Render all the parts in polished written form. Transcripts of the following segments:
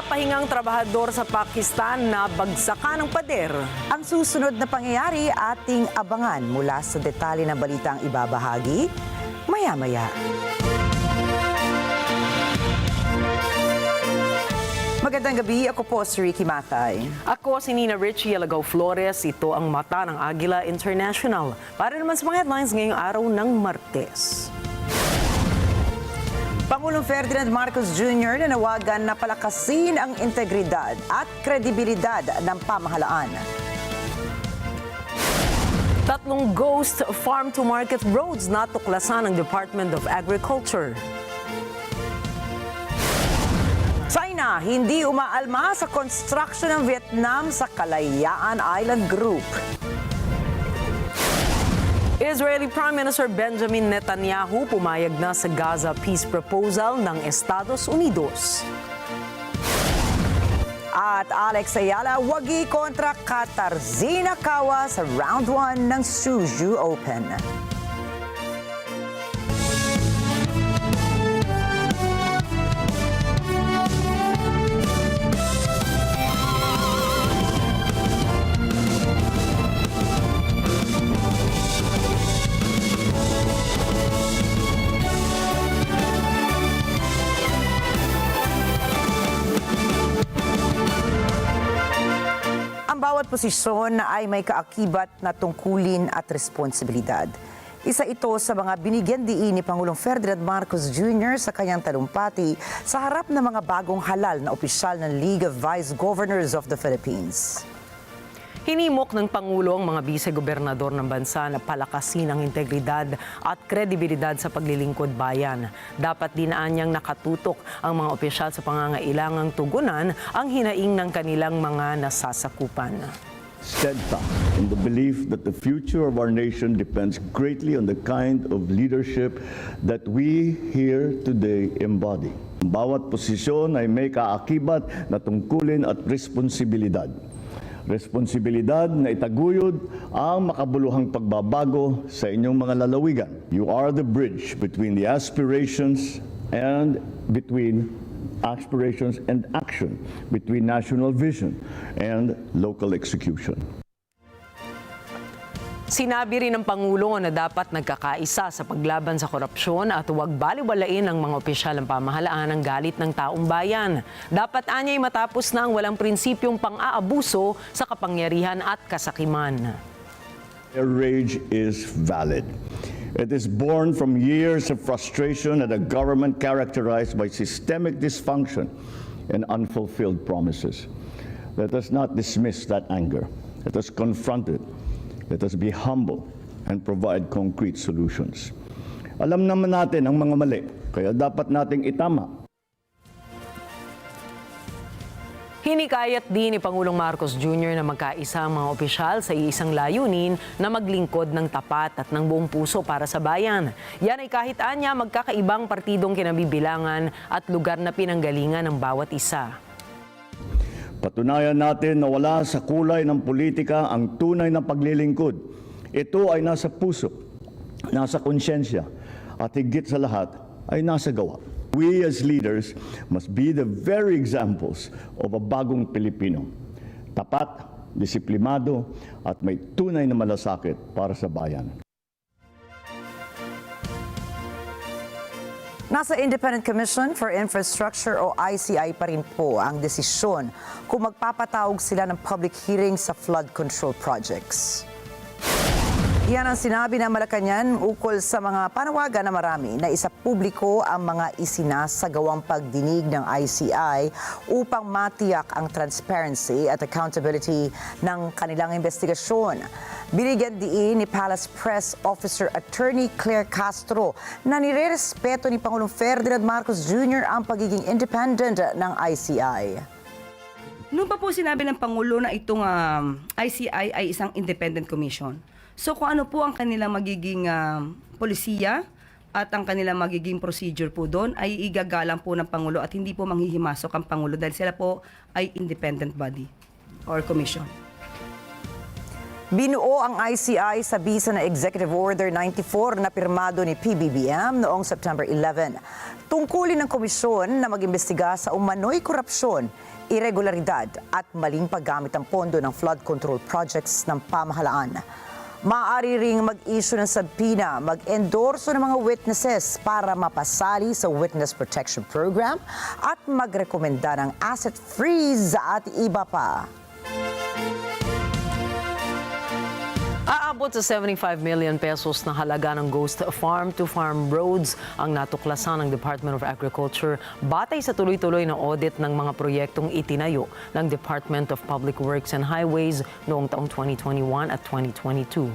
Nagpapahingang trabahador sa Pakistan na bagsakan ng pader. Ang susunod na pangyayari ating abangan mula sa detalye ng balitang ibabahagi maya-maya. Magandang gabi, ako po si Ricky Matay. Ako si Nina Richie Alagaw Flores. Ito ang mata ng Agila International. Para naman sa mga headlines ngayong araw ng Martes. Pangulong Ferdinand Marcos Jr. nanawagan na palakasin ang integridad at kredibilidad ng pamahalaan. Tatlong ghost farm-to-market roads natuklasan ng Department of Agriculture. China, hindi umaalma sa construction ng Vietnam sa Kalayaan Island Group. Israeli Prime Minister Benjamin Netanyahu pumayag na sa Gaza peace proposal ng Estados Unidos. At Alex Ayala, wagi kontra Katarzyna Kawa sa round 1 ng Suzhou Open. Bawat posisyon ay may kaakibat na tungkulin at responsibilidad. Isa ito sa mga binigyan diin ni Pangulong Ferdinand Marcos Jr. sa kanyang talumpati sa harap ng mga bagong halal na opisyal ng League of Vice Governors of the Philippines. Hinimok ng Pangulo ang mga bise-gobernador ng bansa na palakasin ang integridad at kredibilidad sa paglilingkod bayan. Dapat dinaan niyang nakatutok ang mga opisyal sa pangangailangang tugunan ang hinaing ng kanilang mga nasasakupan. Steadfast in the belief that the future of our nation depends greatly on the kind of leadership that we here today embody. Bawat posisyon ay may kaakibat na tungkulin at responsibilidad. Responsibilidad na itaguyod ang makabuluhang pagbabago sa inyong mga lalawigan. You are the bridge between the aspirations and action, between national vision and local execution. Sinabi rin ng Pangulo na dapat nagkakaisa sa paglaban sa korupsyon at huwag baliwalain ng mga opisyal ng pamahalaan ang galit ng taong bayan. Dapat anya'y matapos na ang walang prinsipyong pang-aabuso sa kapangyarihan at kasakiman. Their rage is valid. It is born from years of frustration at a government characterized by systemic dysfunction and unfulfilled promises. Let us not dismiss that anger. Let us confront it. Let us be humble and provide concrete solutions. Alam naman natin ang mga mali, kaya dapat nating itama. Hinikayat din ni Pangulong Marcos Jr. na magkaisa ang mga opisyal sa iisang layunin na maglingkod ng tapat at ng buong puso para sa bayan. Yan ay kahit anya magkakaibang partidong kinabibilangan at lugar na pinanggalingan ng bawat isa. Patunayan natin na wala sa kulay ng politika ang tunay na paglilingkod. Ito ay nasa puso, nasa konsyensya, at higit sa lahat ay nasa gawa. We as leaders must be the very examples of a bagong Pilipino. Tapat, disiplinado, at may tunay na malasakit para sa bayan. Nasa Independent Commission for Infrastructure o ICI pa rin po ang desisyon kung magpapatawag sila ng public hearing sa flood control projects. Yan ang sinabi ng Malacanang ukol sa mga panawagan na marami na isa publiko ang mga isinasagawang pagdinig ng ICI upang matiyak ang transparency at accountability ng kanilang investigasyon. Binigyan diin ni Palace Press Officer Attorney Claire Castro na nirerespeto ni Pangulong Ferdinand Marcos Jr. ang pagiging independent ng ICI. Noon pa po sinabi ng Pangulo na itong ICI ay isang independent commission. So kung ano po ang kanilang magiging polisiya at ang kanilang magiging procedure po doon ay igagalang po ng Pangulo at hindi po manghihimasok ang Pangulo dahil sila po ay independent body or commission. Binuo ang ICI sa bisa ng Executive Order 94 na pirmado ni PBBM noong September 11. Tungkulin ng komisyon na mag-imbestiga sa umano'y korupsyon, irregularidad at maling paggamit ng pondo ng flood control projects ng pamahalaan. Maaari ring mag-issue ng subpoena, mag-endorso ng mga witnesses para mapasali sa Witness Protection Program at magrekomenda ng asset freeze at iba pa. Aabot sa 75 million pesos na halaga ng ghost farm-to-farm roads ang natuklasan ng Department of Agriculture batay sa tuloy-tuloy na audit ng mga proyektong itinayo ng Department of Public Works and Highways noong taong 2021 at 2022.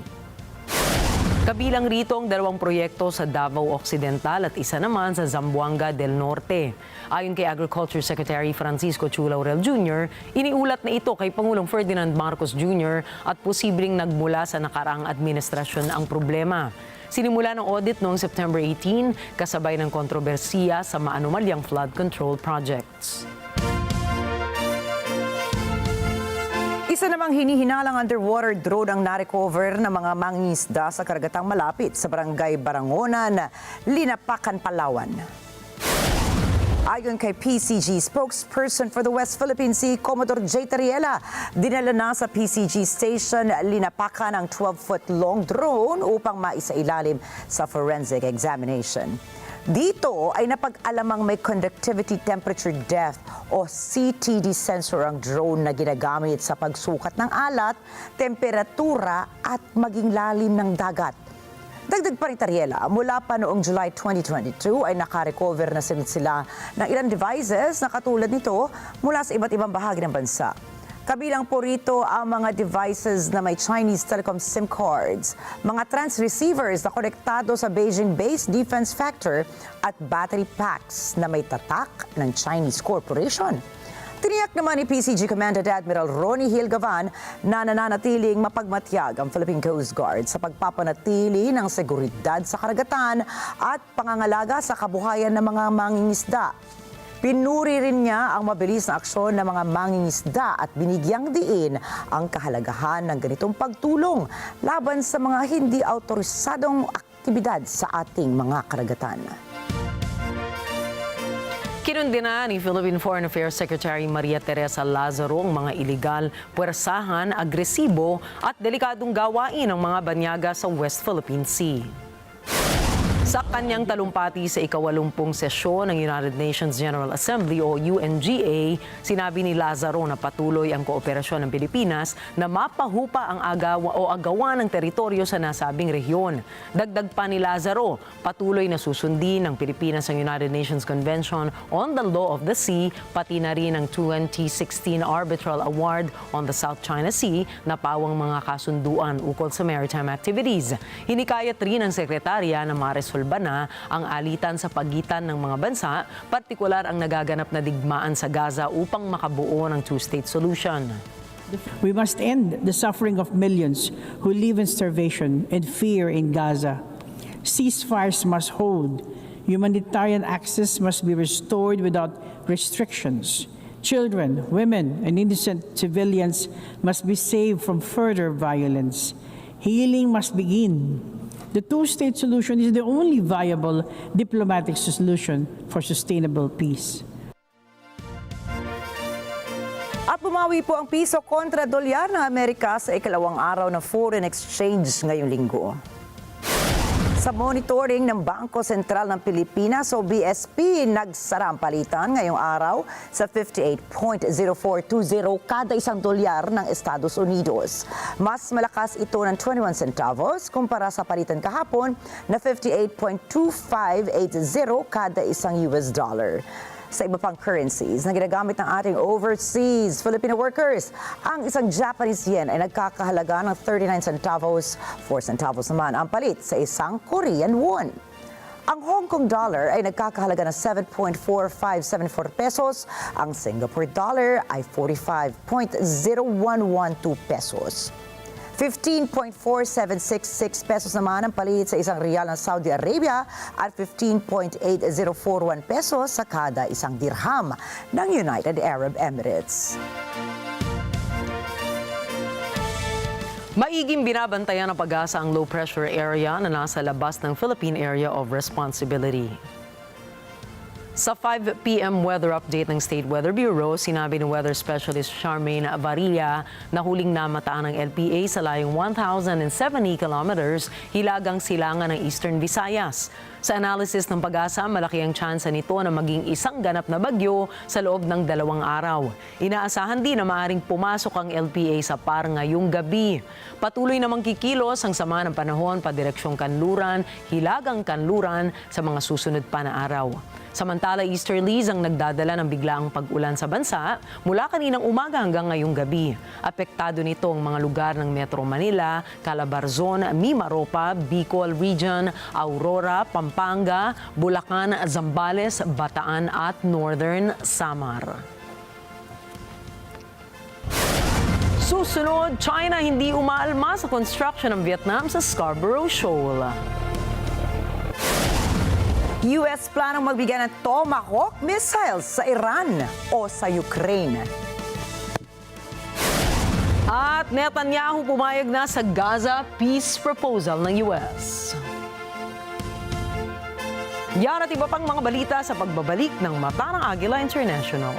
Kabilang rito ang 2 proyekto sa Davao Occidental at isa naman sa Zamboanga del Norte. Ayon kay Agriculture Secretary Francisco Chu Laurel Jr., iniulat na ito kay Pangulong Ferdinand Marcos Jr. at posibleng nagmula sa nakaraang administrasyon ang problema. Sinimula ng audit noong September 18 kasabay ng kontrobersiya sa maanumalyang flood control projects. Isa namang hinihinalang underwater drone ang narecover ng mga mangingisda sa karagatang malapit sa barangay Barangonan, Linapacan, Palawan. Ayon kay PCG spokesperson for the West Philippine Sea, Commodore J. Tariela, dinala na sa PCG Station Linapacan ang 12-foot-long drone upang maisailalim sa forensic examination. Dito ay napag-alamang may conductivity temperature depth o CTD sensor ang drone na ginagamit sa pagsukat ng alat, temperatura at maging lalim ng dagat. Dagdag pa ni Tariela, mula pa noong July 2022 ay nakarecover na sila ng ilang devices na katulad nito mula sa iba't ibang bahagi ng bansa. Kabilang po rito ang mga devices na may Chinese telecom SIM cards, mga transceivers na konektado sa Beijing-based defense factor at battery packs na may tatak ng Chinese corporation. Tiniyak naman ni PCG Commandant Admiral Ronnie Hilgavan na nananatiling mapagmatyag ang Philippine Coast Guard sa pagpapanatili ng seguridad sa karagatan at pangangalaga sa kabuhayan ng mga mangingisda. Pinuri rin niya ang mabilis na aksyon ng mga mangingisda at binigyang diin ang kahalagahan ng ganitong pagtulong laban sa mga hindi autorisadong aktibidad sa ating mga karagatan. Kinundina ni Philippine Foreign Affairs Secretary Maria Teresa Lazaro ang mga iligal, puwersahan, agresibo at delikadong gawain ng mga banyaga sa West Philippine Sea. Sa kanyang talumpati sa ika-80 sesyon ng United Nations General Assembly o UNGA, sinabi ni Lazaro na patuloy ang kooperasyon ng Pilipinas na mapahupa ang agawan ng teritoryo sa nasabing rehiyon. Dagdag pa ni Lazaro, patuloy na susundin ng Pilipinas ang United Nations Convention on the Law of the Sea, pati na rin ang 2016 Arbitral Award on the South China Sea na pawang mga kasunduan ukol sa maritime activities. Hinikayat rin ng sekretarya na maresolba na ang alitan sa pagitan ng mga bansa, partikular ang nagaganap na digmaan sa Gaza upang makabuo ng two-state solution. We must end the suffering of millions who live in starvation and fear in Gaza. Ceasefires must hold. Humanitarian access must be restored without restrictions. Children, women, and innocent civilians must be saved from further violence. Healing must begin. The two-state solution is the only viable diplomatic solution for sustainable peace. At bumawi po ang piso kontra dolyar ng Amerika sa ikalawang araw ng foreign exchange ngayong linggo. Sa monitoring ng Bangko Sentral ng Pilipinas o BSP, nagsara ang palitan ngayong araw sa 58.0420 kada isang dolyar ng Estados Unidos. Mas malakas ito ng 21 centavos kumpara sa palitan kahapon na 58.2580 kada isang US dollar. Sa iba pang currencies na ginagamit ng ating overseas Filipino workers, ang isang Japanese yen ay nagkakahalaga ng 39 centavos, 4 centavos naman ang palit sa isang Korean won. Ang Hong Kong dollar ay nagkakahalaga ng 7.4574 pesos, ang Singapore dollar ay 45.0112 pesos. 15.4766 pesos naman ang palit sa isang riyal ng Saudi Arabia at 15.8041 pesos sa kada isang dirham ng United Arab Emirates. Maiging binabantayan ng PAGASA ang low-pressure area na nasa labas ng Philippine Area of Responsibility. Sa 5 p.m. weather update ng State Weather Bureau, sinabi ni Weather Specialist Charmaine Varilla na huling namataan ng LPA sa layong 1,070 kilometers hilagang silangan ng Eastern Visayas. Sa analysis ng PAGASA, malaki ang tsansa nito na maging isang ganap na bagyo sa loob ng 2 araw. Inaasahan din na maaaring pumasok ang LPA sa PAR ngayong gabi. Patuloy namang kikilos ang sama ng panahon padireksyong kanluran, hilagang kanluran sa mga susunod pa na araw. Samantala, easterlies ang nagdadala ng biglaang pag-ulan sa bansa mula kaninang umaga hanggang ngayong gabi. Apektado nito ang mga lugar ng Metro Manila, Calabarzon, Mimaropa, Bicol Region, Aurora, Pampanga, Bulacan, Zambales, Bataan at Northern Samar. Susunod, China hindi umaalma sa construction ng Vietnam sa Scarborough Shoal. US planong magbigay ng Tomahawk missiles sa Iran o sa Ukraine. At Netanyahu pumayag na sa Gaza peace proposal ng US. Yan at iba pang mga balita sa pagbabalik ng Mata ng Agila International.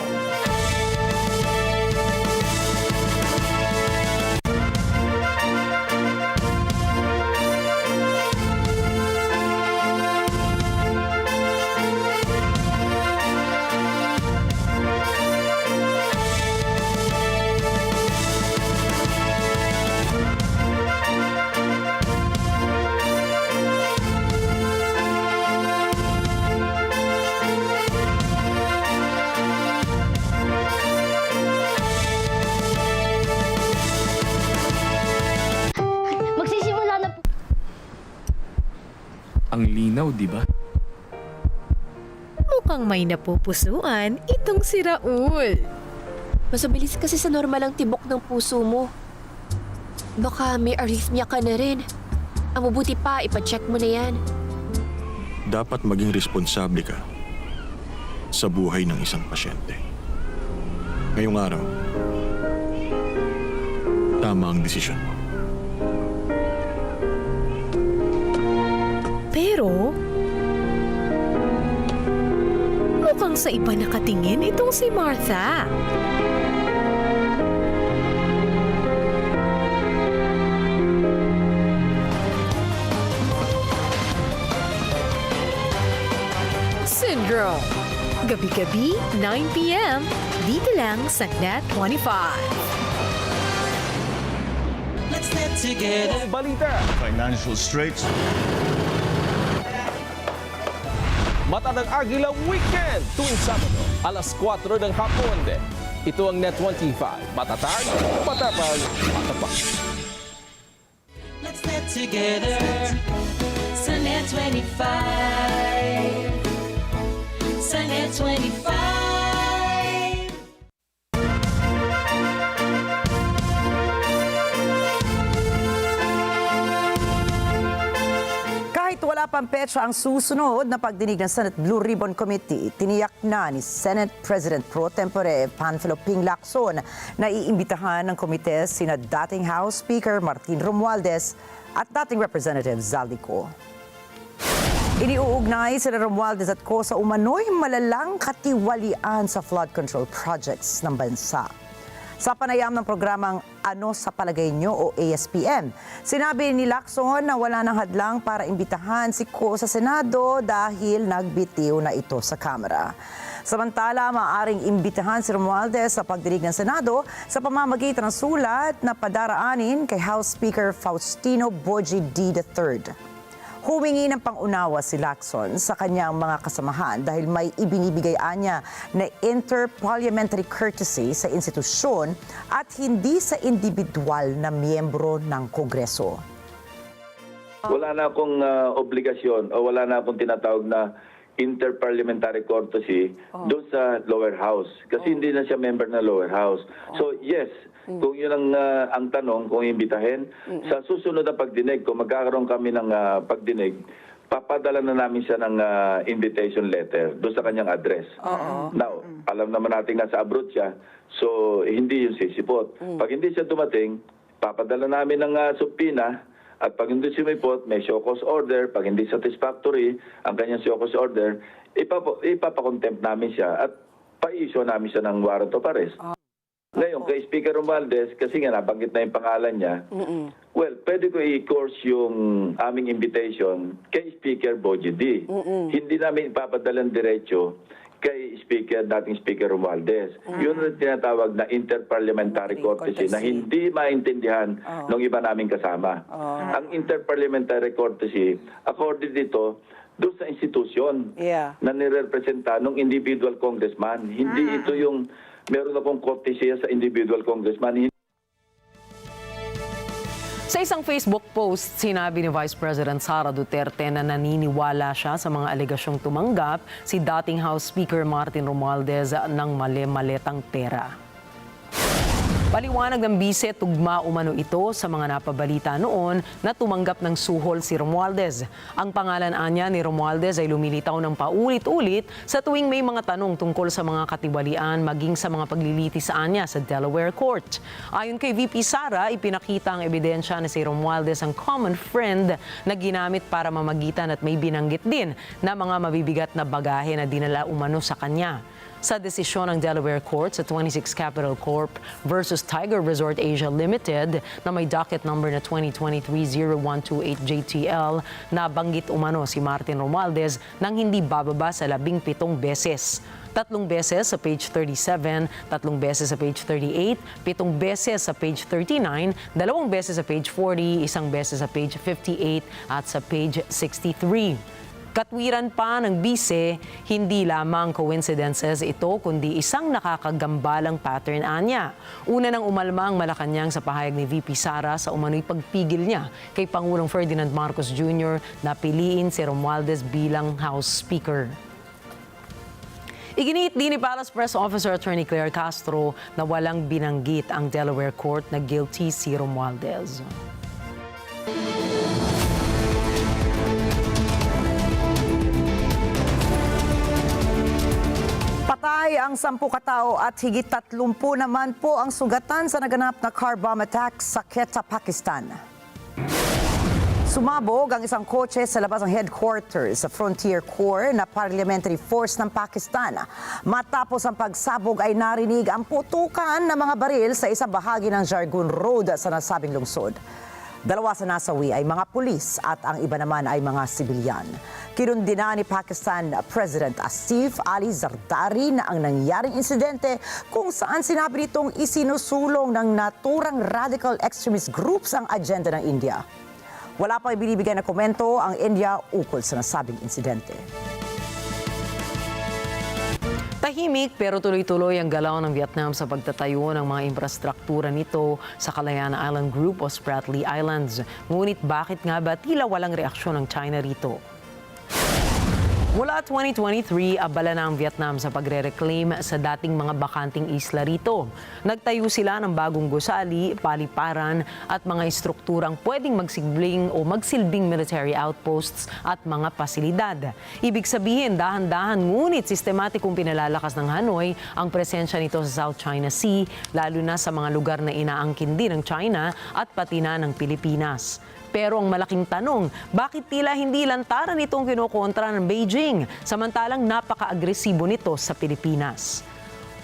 Ang linaw, di ba? Mukhang may napupusuan itong si Raul. Mas mabilis kasi sa normal ang tibok ng puso mo. Baka may arrhythmia ka na rin. Ang mabuti pa, ipacheck mo na yan. Dapat maging responsable ka sa buhay ng isang pasyente. Ngayong araw, tama ang desisyon mo. Pero, mukhang sa iba nakatingin itong si Martha. Syndrome. Gabi-gabi, 9 p.m. Dito lang sa NET25. Let's get together. Balita. Financial straits. Mata ng Agila Weekend tuwing Sabado, alas 4 ng hapon. Ito ang NET25. Matatag, matapag, matapak. Let's get together. Sa NET25. Sa NET25. Kahit wala pang petsa ang susunod na pagdinig ng Senate Blue Ribbon Committee, tiniyak na ni Senate President Pro Tempore Panfilo Ping Lacson na iimbitahan ng komite sina dating House Speaker Martin Romualdez at dating Representative Zaldico. Iniuugnay sina Romualdez at Co sa umano'y malalang katiwalian sa flood control projects ng bansa. Sa panayam ng programang Ano sa Palagay Nyo o ASPM, sinabi ni Lacson na wala nang hadlang para imbitahan si Co sa Senado dahil nagbitiw na ito sa Kamara. Samantala, maaaring imbitahan si Romualdez sa pagdinig ng Senado sa pamamagitan ng sulat na padaraanin kay House Speaker Faustino Boji D. III. Humingi ng pangunawa si Lacson sa kanyang mga kasamahan dahil may ibinibigay niya na inter-parliamentary courtesy sa institusyon at hindi sa individual na miyembro ng Kongreso. Wala na akong obligasyon o wala na akong tinatawag na inter-parliamentary courtesy doon sa lower house kasi hindi na siya member ng lower house. So yes, kung yun ang tanong, kung imbitahin, sa susunod na pagdinig, kung magkakaroon kami ng pagdinig, papadala na namin siya ng invitation letter doon sa kanyang address. Now, alam naman natin nasa abroad siya, so hindi yung sisipot. Pag hindi siya dumating, papadala namin ng subpoena at pag hindi sumipot, may show cause order. Pag hindi satisfactory ang kanyang show cause order, ipapakontempt namin siya at pa-issue namin siya ng warrant of arrest. Ngayon, kay Speaker Romualdez, kasi nga nabanggit na yung pangalan niya, well, pwede ko i-course yung aming invitation kay Speaker Boji D. Hindi namin ipapadalang diretso kay dating Speaker Romualdez. Yun ang tinatawag na interparliamentary courtesy na hindi maintindihan ng iba naming kasama. Ang interparliamentary courtesy, according dito, doon sa institusyon na nirepresenta ng individual congressman. Hindi ito yung meron akong courtesy sa individual congressman. Sa isang Facebook post, sinabi ni Vice President Sara Duterte na naniniwala siya sa mga alegasyong tumanggap si dating House Speaker Martin Romualdez ng mali-maletang pera. Paliwanag ng bise, tugma umano ito sa mga napabalita noon na tumanggap ng suhol si Romualdez. Ang pangalan anya ni Romualdez ay lumilitaw ng paulit-ulit sa tuwing may mga tanong tungkol sa mga katiwalian maging sa mga paglilitis anya sa Delaware Court. Ayon kay VP Sara, ipinakita ang ebidensya na si Romualdez ang common friend na ginamit para mamagitan at may binanggit din na mga mabibigat na bagahe na dinala umano sa kanya. Sa desisyon ng Delaware Court sa 26 Capital Corp versus Tiger Resort Asia Limited na may docket number na 2023-0128 JTL, nabanggit umano si Martin Romualdez nang hindi bababa sa 17 beses. 3 beses sa page 37, 3 beses sa page 38, 7 beses sa page 39, 2 beses sa page 40, 1 beses sa page 58 at sa page 63. Katwiran pa ng bise, hindi lamang coincidences ito kundi isang nakakagambalang pattern anya. Una nang umalma ang Malacanang sa pahayag ni VP Sara sa umano'y pagpigil niya kay Pangulong Ferdinand Marcos Jr. na piliin si Romualdez bilang House Speaker. Iginiit din ni Palace Press Officer Attorney Claire Castro na walang binanggit ang Delaware Court na guilty si Romualdez. Patay ang 10 katao at higit 30 naman po ang sugatan sa naganap na car bomb attack sa Quetta, Pakistan. Sumabog ang isang kotse sa labas ng headquarters sa Frontier Corps na Parliamentary Force ng Pakistan. Matapos ang pagsabog ay narinig ang putukan ng mga baril sa isang bahagi ng Jargon Road sa nasabing lungsod. 2 sa nasawi ay mga pulis at ang iba naman ay mga sibilyan. Kinundina ni Pakistan President Asif Ali Zardari na ang nangyaring insidente kung saan sinabi nitong isinusulong ng naturang radical extremist groups ang agenda ng India. Wala pa ibinibigay na komento ang India ukol sa nasabing insidente. Tahimik pero tuloy-tuloy ang galaw ng Vietnam sa pagtatayo ng mga infrastruktura nito sa Kalayaan Island Group o Spratly Islands. Ngunit bakit nga ba tila walang reaksyon ng China rito? Mula 2023, abala na ang Vietnam sa pagre-reclaim sa dating mga bakanting isla rito. Nagtayo sila ng bagong gusali, paliparan at mga estrukturang pwedeng magsilbing military outposts at mga pasilidad. Ibig sabihin, dahan-dahan ngunit sistematikong pinalalakas ng Hanoi ang presensya nito sa South China Sea, lalo na sa mga lugar na inaangkin din ng China at pati na ng Pilipinas. Pero ang malaking tanong, bakit tila hindi lantaran itong kinokontra ng Beijing, samantalang napaka-agresibo nito sa Pilipinas?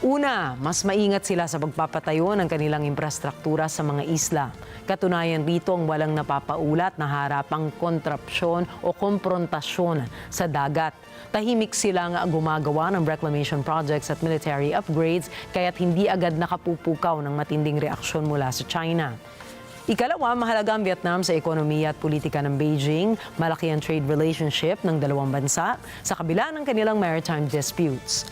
Una, mas maingat sila sa pagpapatayo ng kanilang infrastruktura sa mga isla. Katunayan rito ang walang napapaulat na harapang kontrapsyon o komprontasyon sa dagat. Tahimik silang gumagawa ng reclamation projects at military upgrades kaya't hindi agad nakapupukaw ng matinding reaksyon mula sa China. Ikalawa, mahalaga ang Vietnam sa ekonomiya at politika ng Beijing. Malaki ang trade relationship ng dalawang bansa sa kabila ng kanilang maritime disputes.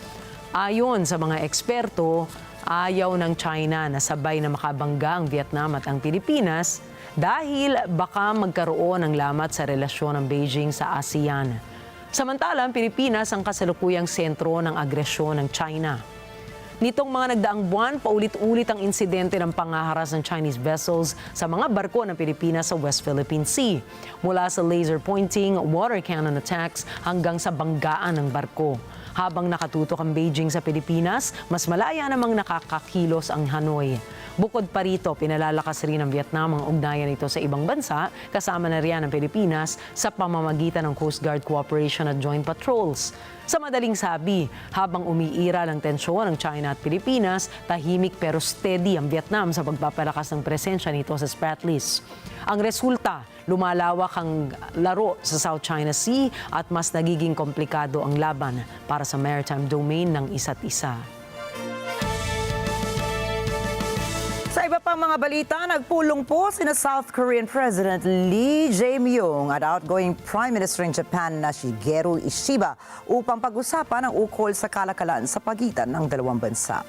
Ayon sa mga eksperto, ayaw ng China na sabay na makabangga ang Vietnam at ang Pilipinas dahil baka magkaroon ng lamat sa relasyon ng Beijing sa ASEAN. Samantala, ang Pilipinas ang kasalukuyang sentro ng agresyon ng China. Nitong mga nagdaang buwan, paulit-ulit ang insidente ng pangaharas ng Chinese vessels sa mga barko ng Pilipinas sa West Philippine Sea. Mula sa laser pointing, water cannon attacks hanggang sa banggaan ng barko. Habang nakatutok ang Beijing sa Pilipinas, mas malaya namang nakakakilos ang Hanoi. Bukod pa rito, pinalalakas rin ng Vietnam ang ugnayan nito sa ibang bansa, kasama na riyan ang Pilipinas sa pamamagitan ng Coast Guard Cooperation at Joint Patrols. Sa madaling sabi, habang umiira ng tensyon ng China at Pilipinas, tahimik pero steady ang Vietnam sa pagpapalakas ng presensya nito sa Spratlys. Ang resulta, lumalawak ang laro sa South China Sea at mas nagiging komplikado ang laban para sa maritime domain ng isa't isa. Sa iba pang mga balita, nagpulong po sina South Korean President Lee Jae-myung at outgoing Prime Minister ng Japan na Shigeru Ishiba upang pag-usapan ang ukol sa kalakalan sa pagitan ng dalawang bansa.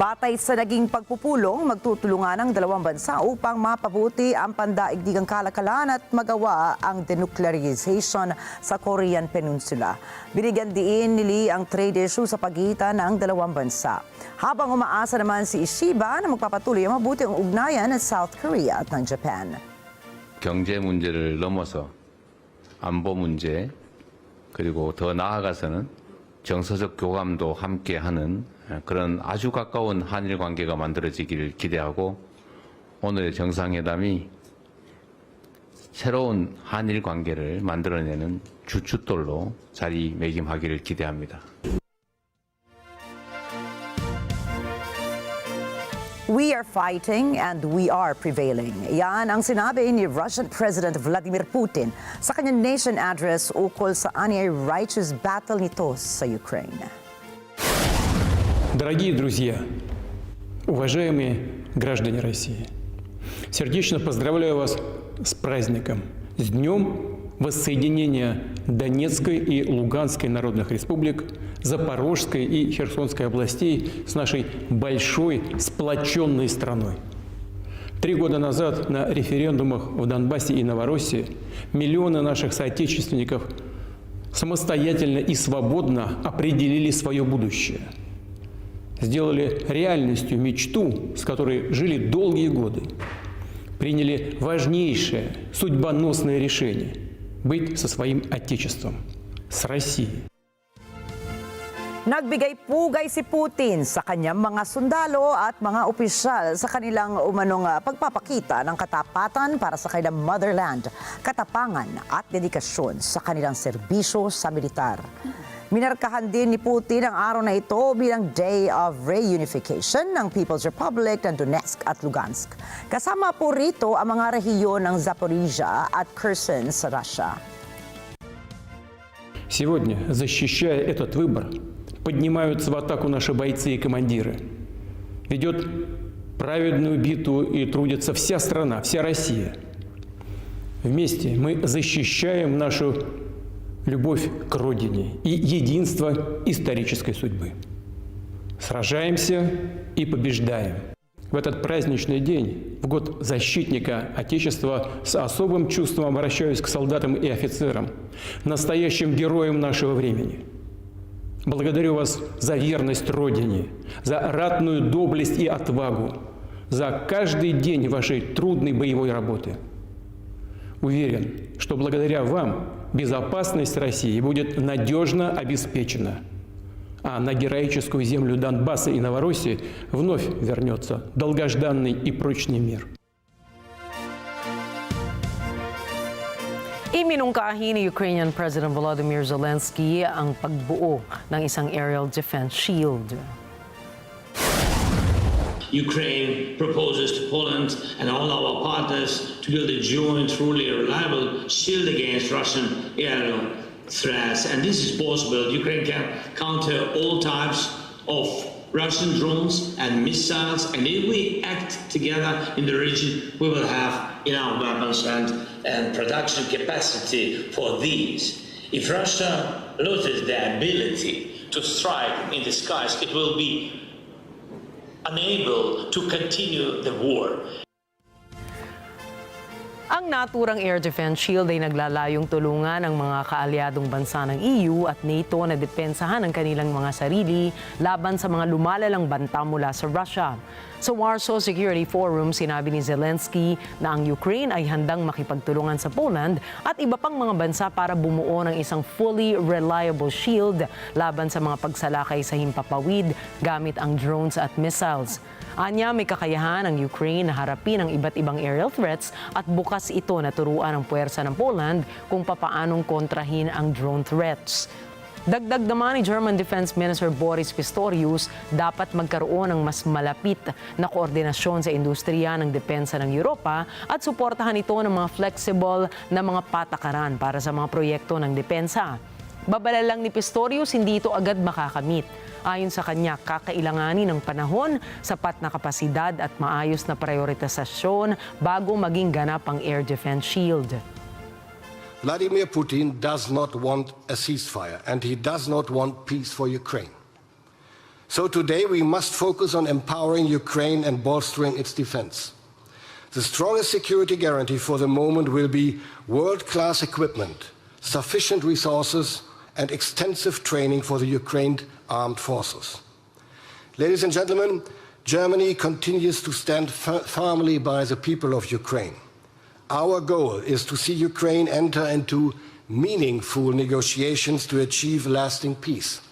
Batay sa naging pagpupulong, magtutulungan ang dalawang bansa upang mapabuti ang pandaigdigang kalakalan at magawa ang denuclearization sa Korean Peninsula. Binigyan diin ni Lee ang trade issue sa pagitan ng dalawang bansa. Habang umaasa naman si Ishiba na magpapatuloy ang mabuti ang ugnayan ng South Korea at ng Japan. 경제 문제를 넘어서 안보 문제 그리고 더 나아가서는 정서적 교감도 함께하는 그런 아주 가까운 한일 관계가 만들어지기를 기대하고 오늘의 정상회담이 새로운 한일 관계를 만들어내는 주춧돌로 자리매김하기를 기대합니다. We are fighting and we are prevailing. Yan ang sinabi ni Russian President Vladimir Putin sa kanyang nation address ukol sa anyay righteous battle nito sa Ukraine. Дорогие друзья, уважаемые граждане России, сердечно поздравляю вас с праздником, с Днем воссоединения Донецкой и Луганской народных республик, Запорожской и Херсонской областей с нашей большой сплоченной страной. 3 года назад на референдумах в Донбассе и Новороссии миллионы наших соотечественников самостоятельно и свободно определили свое будущее. Сделали реальностью мечту, с которой жили долгие годы. Приняли важнейшее, судьбоносное решение – быть со своим Отечеством, с Россией. Nagbigay pugay si Putin sa kanyang mga sundalo at mga opisyal sa kanilang umanong pagpapakita ng katapatan para sa kanilang motherland, katapangan at dedikasyon sa kanilang serbisyo sa militar. Minarkahan din ni Putin ang araw na ito bilang Day of Reunification ng People's Republic ng Donetsk at Lugansk. Kasama po rito ang mga rehiyon ng Zaporizhia at Kherson sa Russia. Сегодня, защищая этот выбор, поднимаются в атаку наши бойцы и командиры. Ведет праведную битву и трудится вся страна, вся Россия. Вместе мы защищаем нашу любовь к родине и единство исторической судьбы. Сражаемся и побеждаем. В этот праздничный день, в год защитника Отечества, с особым чувством обращаюсь к солдатам и офицерам, настоящим героям нашего времени. Благодарю вас за верность Родине, за ратную доблесть и отвагу, за каждый день вашей трудной боевой работы. Уверен, что благодаря вам безопасность России будет надежно обеспечена, а на героическую землю Донбасса и Новороссии вновь вернется долгожданный и прочный мир. Iminungkahi ni Ukrainian President Volodymyr Zelensky ang pagbuo ng isang aerial defense shield. Ukraine proposes to Poland and all our partners to build a joint, truly reliable shield against Russian aerial threats. And this is possible. Ukraine can counter all types of Russian drones and missiles. And if we act together in the region, we will have enough weapons and production capacity for these. If Russia loses the ability to strike in the skies, it will be unable to continue the war. Ang Ang naturang air defense shield ay naglalayong tulungan ang mga kaalyadong bansa ng EU at NATO na depensahan ang kanilang mga sarili laban sa mga lumalalang banta mula sa Russia. Sa Warsaw Security Forum, sinabi ni Zelensky na ang Ukraine ay handang makipagtulungan sa Poland at iba pang mga bansa para bumuo ng isang fully reliable shield laban sa mga pagsalakay sa himpapawid gamit ang drones at missiles. Anya, may kakayahan ang Ukraine na harapin ang iba't ibang aerial threats at bukas ito na turuan ang puwersa ng Poland kung papaanong kontrahin ang drone threats. Dagdag naman ni German Defense Minister Boris Pistorius, dapat magkaroon ng mas malapit na koordinasyon sa industriya ng depensa ng Europa at suportahan ito ng mga flexible na mga patakaran para sa mga proyekto ng depensa. Babala lang ni Pistorius, hindi ito agad makakamit. Ayon sa kanya, kakailanganin ng panahon, sapat na kapasidad at maayos na prioritasasyon bago maging ganap ang air defense shield. Vladimir Putin does not want a ceasefire and he does not want peace for Ukraine. So today we must focus on empowering Ukraine and bolstering its defense. The strongest security guarantee for the moment will be world-class equipment, sufficient resources and extensive training for the Ukraine armed forces. Ladies and gentlemen, Germany continues to stand firmly by the people of Ukraine. Our goal is to see Ukraine enter into meaningful negotiations to achieve lasting peace.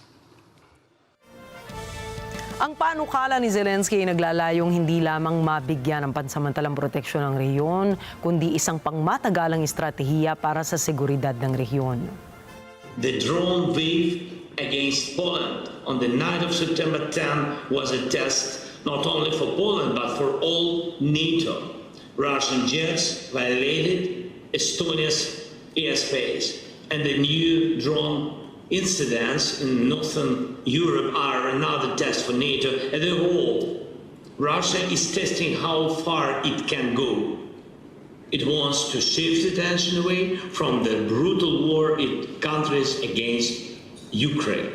Ang panukala ni Zelensky ay naglalayong hindi lamang mabigyan ng pansamantalang proteksyon ng rehiyon, kundi isang pangmatagalang estratehiya para sa seguridad ng rehiyon. The drone wave against Poland on the night of September 10 was a test not only for Poland but for all NATO. Russian jets violated Estonia's airspace, and the new drone incidents in northern Europe are another test for NATO as a whole. Russia is testing how far it can go. It wants to shift attention away from the brutal war it countries against Ukraine.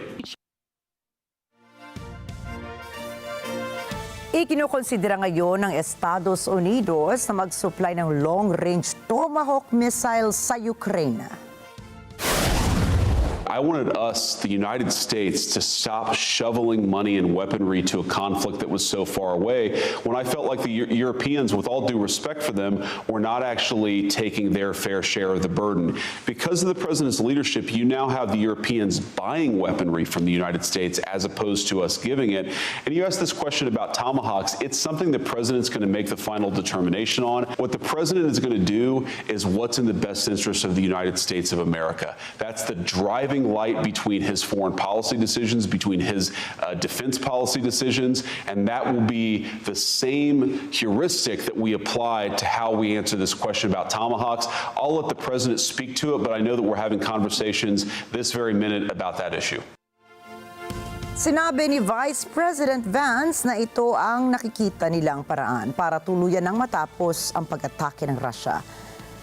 Ikinukonsidera ngayon ng Estados Unidos na mag-supply ng long-range Tomahawk missiles sa Ukraine. I wanted us, the United States, to stop shoveling money and weaponry to a conflict that was so far away when I felt like the Europeans, with all due respect for them, were not actually taking their fair share of the burden. Because of the president's leadership, you now have the Europeans buying weaponry from the United States as opposed to us giving it. And you asked this question about Tomahawks. It's something the president's going to make the final determination on. What the president is going to do is what's in the best interest of the United States of America. That's the driving light between his foreign policy decisions, between his defense policy decisions, and that will be the same heuristic that we apply to how we answer this question about Tomahawks. I'll let the president speak to it, but I know that we're having conversations this very minute about that issue. Sinabi ni Vice President Vance na ito ang nakikita nilang paraan para tuluyan ng matapos ang pag-atake ng Russia.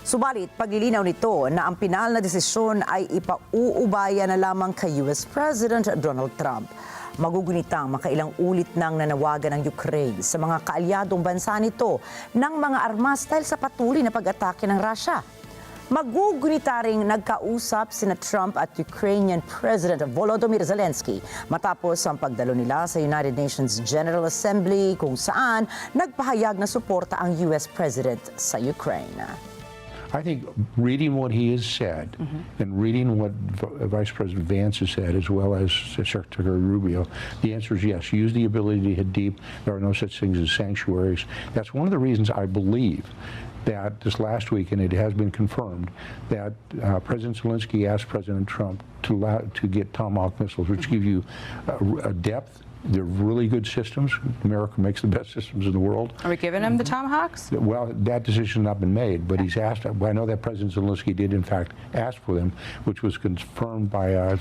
Subalit, paglilinaw nito na ang pinal na desisyon ay ipauubaya na lamang kay US President Donald Trump. Magugunitang makailang ulit nang nanawagan ng Ukraine sa mga kaalyadong bansa nito ng mga armas dahil sa patuloy na pag-atake ng Russia. Magugunita ring nagkausap sina Trump at Ukrainian President Volodymyr Zelensky matapos ang pagdalo nila sa United Nations General Assembly kung saan nagpahayag na suporta ang US President sa Ukraine. I think reading what he has said and reading what Vice President Vance has said, as well as Secretary Rubio, the answer is yes. Use the ability to hit deep. There are no such things as sanctuaries. That's one of the reasons I believe that this last week, and it has been confirmed, that President Zelensky asked President Trump to get Tomahawk missiles, which give you a depth. They're really good systems. America makes the best systems in the world. Are we giving him the Tomahawks? Well, that decision has not been made, but he's asked. I know that President Zelensky did, in fact, ask for them, which was confirmed by a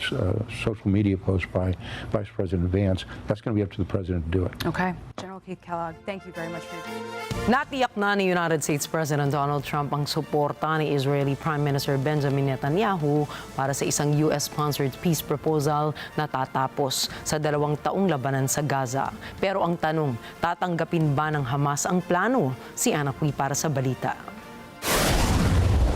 social media post by Vice President Vance. That's going to be up to the President to do it. Okay. General Keith Kellogg, thank you very much for your time. Natiyak na ni United States President Donald Trump ang suporta ni Israeli Prime Minister Benjamin Netanyahu para sa isang US-sponsored peace proposal na tatapos sa 2 taong labanan sa Gaza. Pero ang tanong, tatanggapin ba ng Hamas ang plano? Si Ana Cui para sa balita.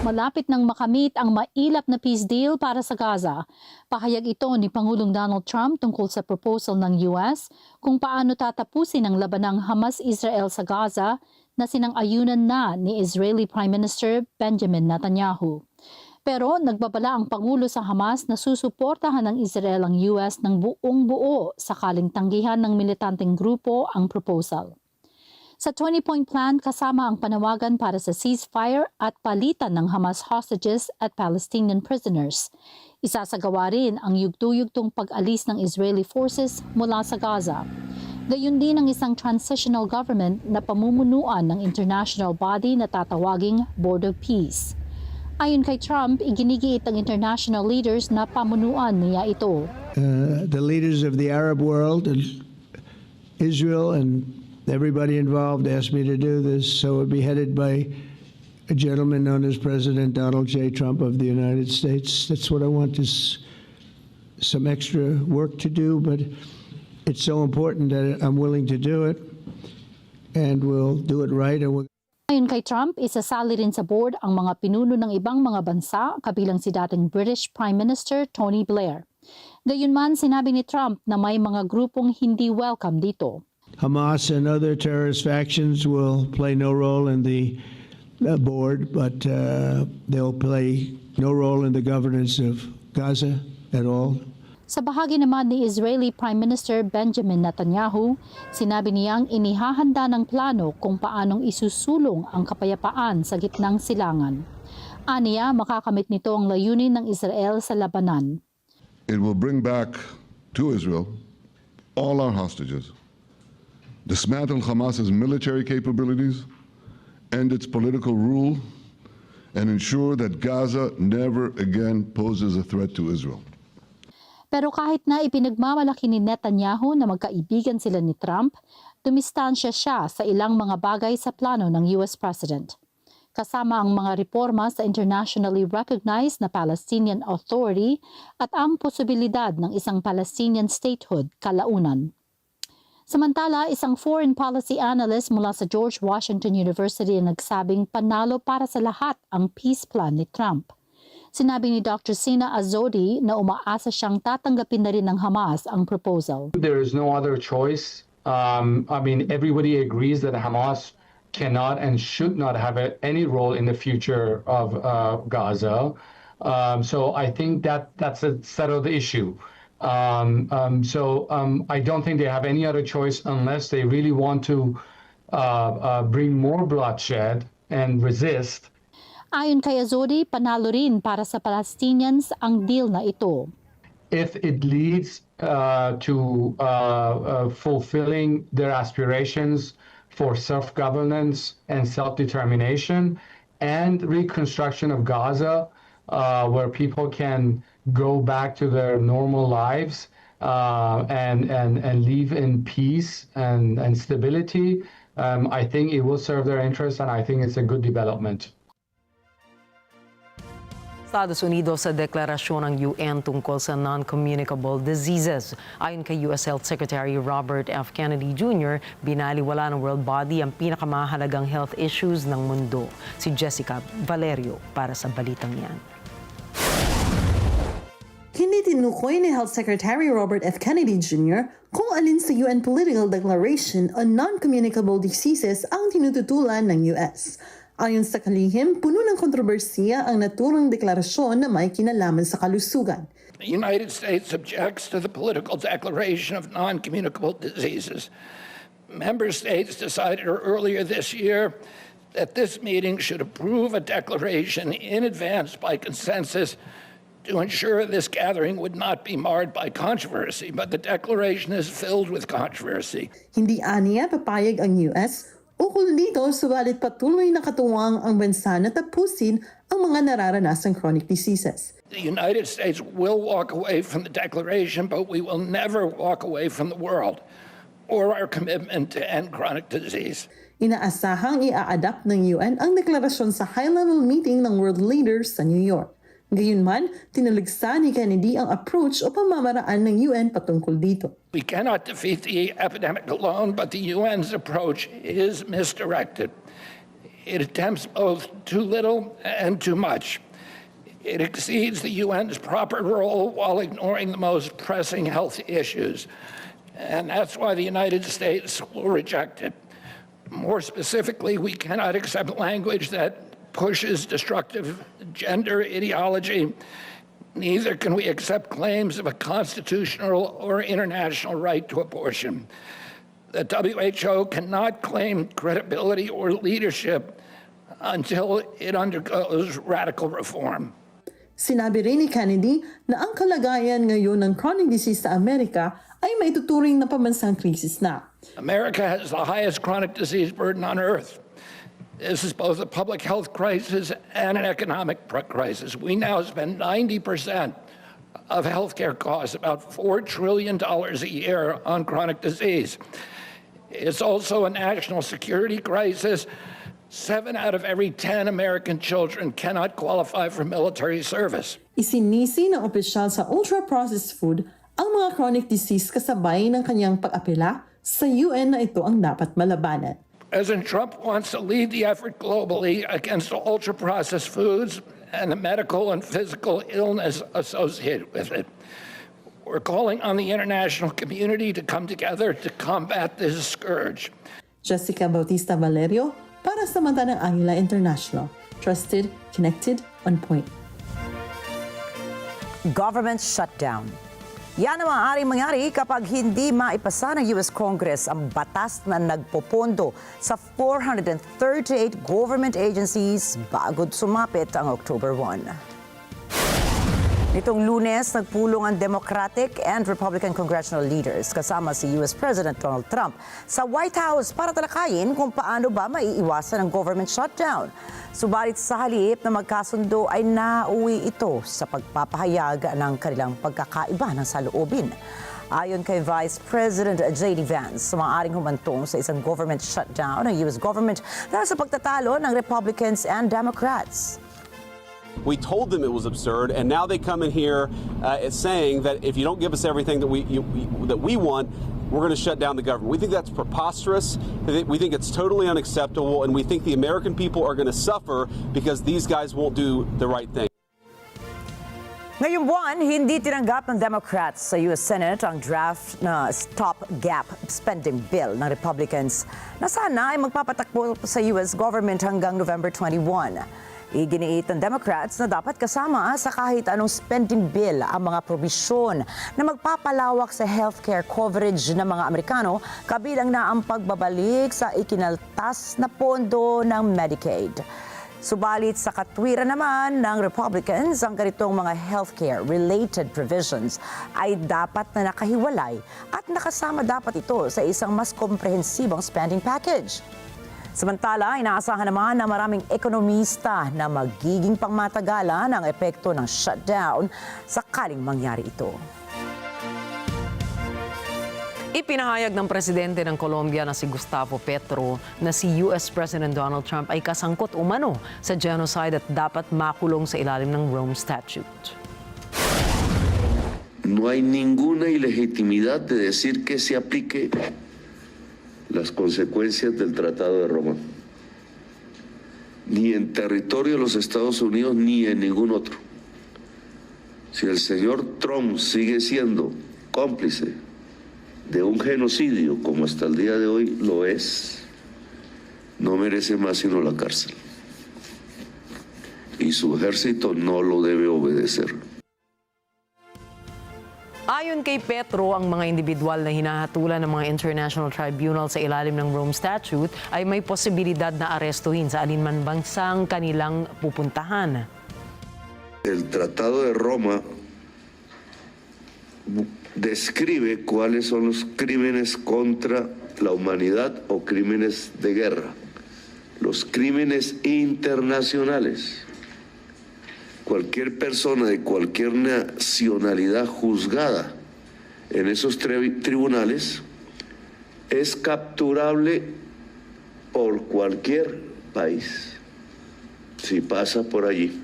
Malapit nang makamit ang mailap na peace deal para sa Gaza. Pahayag ito ni Pangulong Donald Trump tungkol sa proposal ng US kung paano tatapusin ang labanang Hamas-Israel sa Gaza na sinang-ayunan na ni Israeli Prime Minister Benjamin Netanyahu. Pero nagbabala ang Pangulo sa Hamas na susuportahan ng Israel ang US ng buong-buo sakaling tanggihan ng militanteng grupo ang proposal. Sa 20-point plan, kasama ang panawagan para sa ceasefire at palitan ng Hamas hostages at Palestinian prisoners. Isasagawa rin ang yugto-yugtong pag-alis ng Israeli forces mula sa Gaza. Gayun din ang isang transitional government na pamumunuan ng international body na tatawaging Board of Peace. Ayon kay Trump, iginigiit ang international leaders na pamunuan niya ito. The leaders of the Arab world and Israel and everybody involved asked me to do this, so it would be headed by a gentleman known as President Donald J. Trump of the United States. That's what I want, is some extra work to do, but it's so important that I'm willing to do it, and we'll do it right. Ayon kay Trump, isasali rin sa board ang mga pinuno ng ibang mga bansa, kabilang si dating British Prime Minister Tony Blair. Gayunman, sinabi ni Trump na may mga grupong hindi welcome dito. Hamas and other terrorist factions will play no role in the board, but they'll play no role in the governance of Gaza at all. Sa bahagi naman ni Israeli Prime Minister Benjamin Netanyahu, sinabi niyang inihahanda ng plano kung paanong isusulong ang kapayapaan sa gitnang silangan. Aniya, makakamit nito ang layunin ng Israel sa labanan. It will bring back to Israel all our hostages, dismantle Hamas's military capabilities, end its political rule, and ensure that Gaza never again poses a threat to Israel. Pero kahit na ipinagmamalaki ni Netanyahu na magkaibigan sila ni Trump, dumistansya siya sa ilang mga bagay sa plano ng US President. Kasama ang mga reforma sa internationally recognized na Palestinian Authority at ang posibilidad ng isang Palestinian statehood kalaunan. Samantala, isang foreign policy analyst mula sa George Washington University ang nagsabing panalo para sa lahat ang peace plan ni Trump. Sinabi ni Dr. Sina Azodi na umaasa siyang tatanggapin na rin ng Hamas ang proposal. There is no other choice. Everybody agrees that Hamas cannot and should not have any role in the future of Gaza. So I think that's a settled issue. I don't think they have any other choice unless they really want to bring more bloodshed and resist. Ayon kay Azodi, panalo rin para sa Palestinians ang deal na ito. If it leads to fulfilling their aspirations for self-governance and self-determination and reconstruction of Gaza, where people can go back to their normal lives and live in peace and stability, I think it will serve their interests, and I think it's a good development. Estados Unidos sa deklarasyon ng UN tungkol sa non-communicable diseases. Ayon kay U.S. Health Secretary Robert F. Kennedy Jr., binaliwala ng World Body ang pinakamahalagang health issues ng mundo. Si Jessica Valerio para sa balitang yan. Hindi tinukoy ni Health Secretary Robert F. Kennedy Jr. kung alin sa UN Political Declaration on Non-Communicable Diseases ang tinututulan ng US. Ayon sa kalihim, puno ng kontrobersiya ang naturang deklarasyon na may kinalaman sa kalusugan. The United States objects to the political declaration of non-communicable diseases. Member states decided earlier this year that this meeting should approve a declaration in advance by consensus to ensure this gathering would not be marred by controversy, but the declaration is filled with controversy. Hindi aniya papayag ang US ukol dito, subalit patuloy na katuwang ang bansa na tapusin ang mga nararanasang chronic diseases. The United States will walk away from the declaration, but we will never walk away from the world or our commitment to end chronic disease. Inaasahang i-a-adapt ng UN ang deklarasyon sa high-level meeting ng world leaders sa New York. Gayunman, tinaligsa ni Kennedy ang approach o pamamaraan ng UN patungkol dito. We cannot defeat the epidemic alone, but the UN's approach is misdirected. It attempts both too little and too much. It exceeds the UN's proper role while ignoring the most pressing health issues. And that's why the United States will reject it. More specifically, we cannot accept language that pushes destructive gender ideology. Neither can we accept claims of a constitutional or international right to abortion. The WHO cannot claim credibility or leadership until it undergoes radical reform. Sinabi rin ni Kennedy na ang kalagayan ngayon ng chronic disease sa Amerika ay may tuturing na pambansang krisis na. America has the highest chronic disease burden on earth. This is both a public health crisis and an economic crisis. We now spend 90% of healthcare costs, about $4 trillion a year, on chronic disease. It's also a national security crisis. 7 out of every 10 American children cannot qualify for military service. Isinisi ng opisyal sa ultra-processed food ang mga chronic disease kasabay ng kanyang pag-apela sa UN na ito ang dapat malabanan. President Trump wants to lead the effort globally against ultra-processed foods and the medical and physical illness associated with it. We're calling on the international community to come together to combat this scourge. Jessica Bautista Valerio para sa mata ng Agila International. Trusted, connected, on point. Government shutdown. Yan ang maaaring mangyari kapag hindi maipasa ng US Congress ang batas na nagpopondo sa 438 government agencies bago sumapit ang October 1. Nitong Lunes, nagpulong ang Democratic and Republican congressional leaders kasama si US President Donald Trump sa White House para talakayin kung paano ba maiiwasan ang government shutdown. Subalit sa halip na magkasundo ay nauwi ito sa pagpapahayag ng kanilang pagkakaiba ng saloobin. Ayon kay Vice President J.D. Vance, maaaring humantong sa isang government shutdown ng US government dahil sa pagtatalo ng Republicans and Democrats. We told them it was absurd, and now they come in here saying that if you don't give us everything that we want, we're going to shut down the government. We think that's preposterous. We think it's totally unacceptable, and we think the American people are going to suffer because these guys won't do the right thing. Ngayong buwan, hindi tinanggap ng Democrats sa US Senate ang draft na stopgap spending bill ng Republicans na sana ay magpapatakbo sa US government hanggang November 21. Iginiit ng Democrats na dapat kasama sa kahit anong spending bill ang mga probisyon na magpapalawak sa healthcare coverage ng mga Amerikano, kabilang na ang pagbabalik sa ikinaltas na pondo ng Medicaid. Subalit sa katwiran naman ng Republicans, ang ganitong mga healthcare-related provisions ay dapat na nakahiwalay at nakasama dapat ito sa isang mas komprehensibong spending package. Samantala, inaasahan naman ng maraming ekonomista na magiging pangmatagalan ang epekto ng shutdown sakaling mangyari ito. Ipinahayag ng presidente ng Colombia na si Gustavo Petro na si US President Donald Trump ay kasangkot umano sa genocide at dapat makulong sa ilalim ng Rome Statute. No hay ninguna ilegitimidad de decir que se aplique las consecuencias del Tratado de Roma, ni en territorio de los Estados Unidos ni en ningún otro. Si el señor Trump sigue siendo cómplice de un genocidio como hasta el día de hoy lo es, no merece más sino la cárcel. Y su ejército no lo debe obedecer. Ayon kay Petro, ang mga individual na hinahatulan ng mga international tribunal sa ilalim ng Rome Statute ay may posibilidad na arestuhin sa alinman bansang kanilang pupuntahan. El Tratado de Roma describe cuáles son los crímenes contra la humanidad o crímenes de guerra, los crímenes internacionales. Cualquier persona de cualquier nacionalidad juzgada en esos tribunales es capturable por cualquier país si pasa por allí.